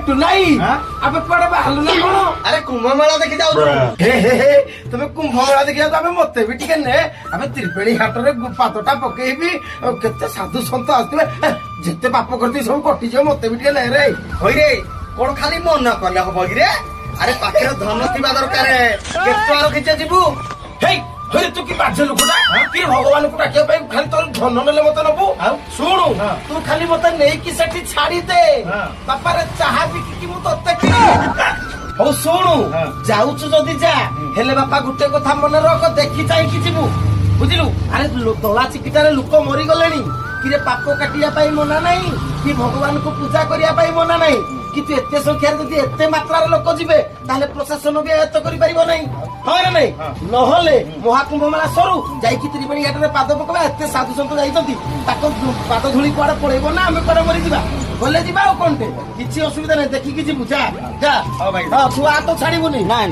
भेटू नहीं अब कुआडे बाहरलु ना कोन अरे कुंभ मेला देखि जाऊ हे तमे कुंभ मेला देखिया तमे मते भी टिके ने अब त्रिवेणी घाट रे पातटा पकेबी केते साधु संत आस्ते जेते पाप करती सब कटि जे मते भी टिके ले रे होई रे कोन खाली मन न करले हबो रे अरे पाखे धन थिबा दरकार केते आरो खिचे जीवु हे हे तू की बाजे लोकटा कि भगवान को डाकिया पाई खाली तोर धन नेले मते नबु सुनु तू खाली मते नेई की सेठी छाड़ी दे बापा रे चाहा भी की मु तते की हो सुनु जाउछु जदी जा हेले बापा गुटे कथा मन रख देखि जाई की जीवु बुझिलु अरे दला चिकिटारे लोक मरि गलेनी कि रे पाप काटिया पाई मना नहीं कि भगवान को पूजा करिया पाई मना नहीं कि तू एते संख्या जदी एते मात्रा लोक जिवे ताले प्रशासन भी एत करि परिबो नहीं हां रे नहीं नहले महाकुंभ मेला सरू जाई कि त्रिवेणी घाट रे पाद पकबा एते साधु संत जाईतंती ताको पाद धुली कुआडे पळेबो ना हमें करे मरि जिबा बोले जिबा ओ कोनटे किछि असुविधा नहीं देखि कि जिबु जा जा हां भाई हां तू आ तो छाड़ीबुनी ना